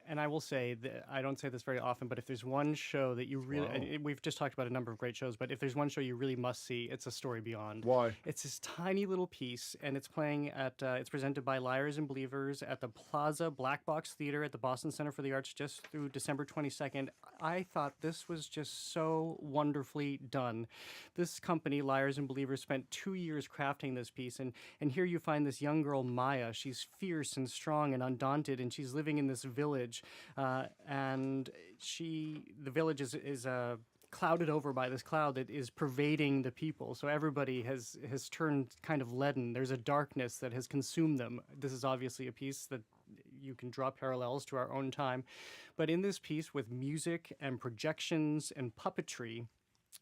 And I will say that I don't say this very often, but if there's one show that you really, Wow. we've just talked about a number of great shows, but if there's one show you really must see, it's A Story Beyond. Why? It's this tiny little piece, and it's playing it's presented by Liars and Believers at the Plaza Black Box Theater at the Boston Center for the Arts just through December 22nd. I thought this was just so wonderfully done. This company, Liars and Believers, spent 2 years crafting this piece, and here you find this young girl, Maya. She's fierce and strong and undaunted, and she's living in this village, and the village is clouded over by this cloud that is pervading the people. So everybody has turned kind of leaden. There's a darkness that has consumed them. This is obviously a piece that you can draw parallels to our own time. But in this piece, with music and projections and puppetry,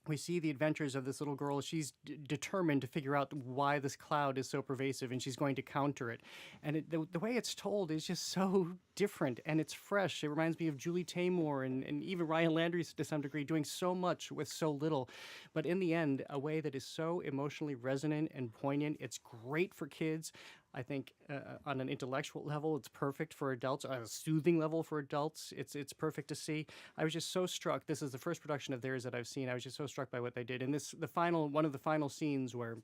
we see the adventures of this little girl. She's determined to figure out why this cloud is so pervasive, and she's going to counter it. And the way it's told is just so different, and it's fresh. It reminds me of Julie Taymor and even Ryan Landry to some degree, doing so much with so little. But in the end, a way that is so emotionally resonant and poignant. It's great for kids. I think on an intellectual level, it's perfect for adults. On a soothing level for adults, it's perfect to see. I was just so struck. This is the first production of theirs that I've seen. I was just so struck by what they did. And one of the final scenes where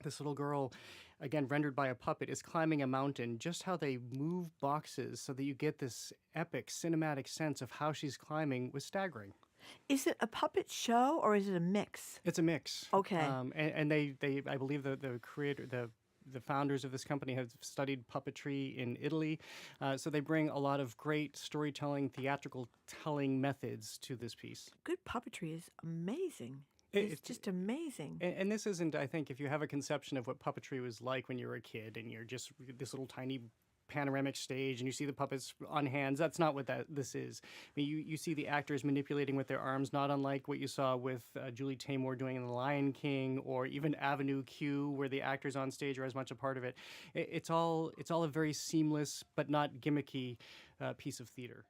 this little girl, again rendered by a puppet, is climbing a mountain. Just how they move boxes so that you get this epic cinematic sense of how she's climbing was staggering. Is it a puppet show or is it a mix? It's a mix. Okay. And they I believe the creator, the founders of this company have studied puppetry in Italy. So they bring a lot of great storytelling, theatrical telling methods to this piece. Good puppetry is amazing. It- It's just amazing. And this isn't, I think, if you have a conception of what puppetry was like when you were a kid and you're just this little tiny panoramic stage and you see the puppets on hands, that's not what this is. I mean, you see the actors manipulating with their arms, not unlike what you saw with Julie Taymor doing in The Lion King, or even Avenue Q, where the actors on stage are as much a part of it. It's all a very seamless but not gimmicky piece of theater.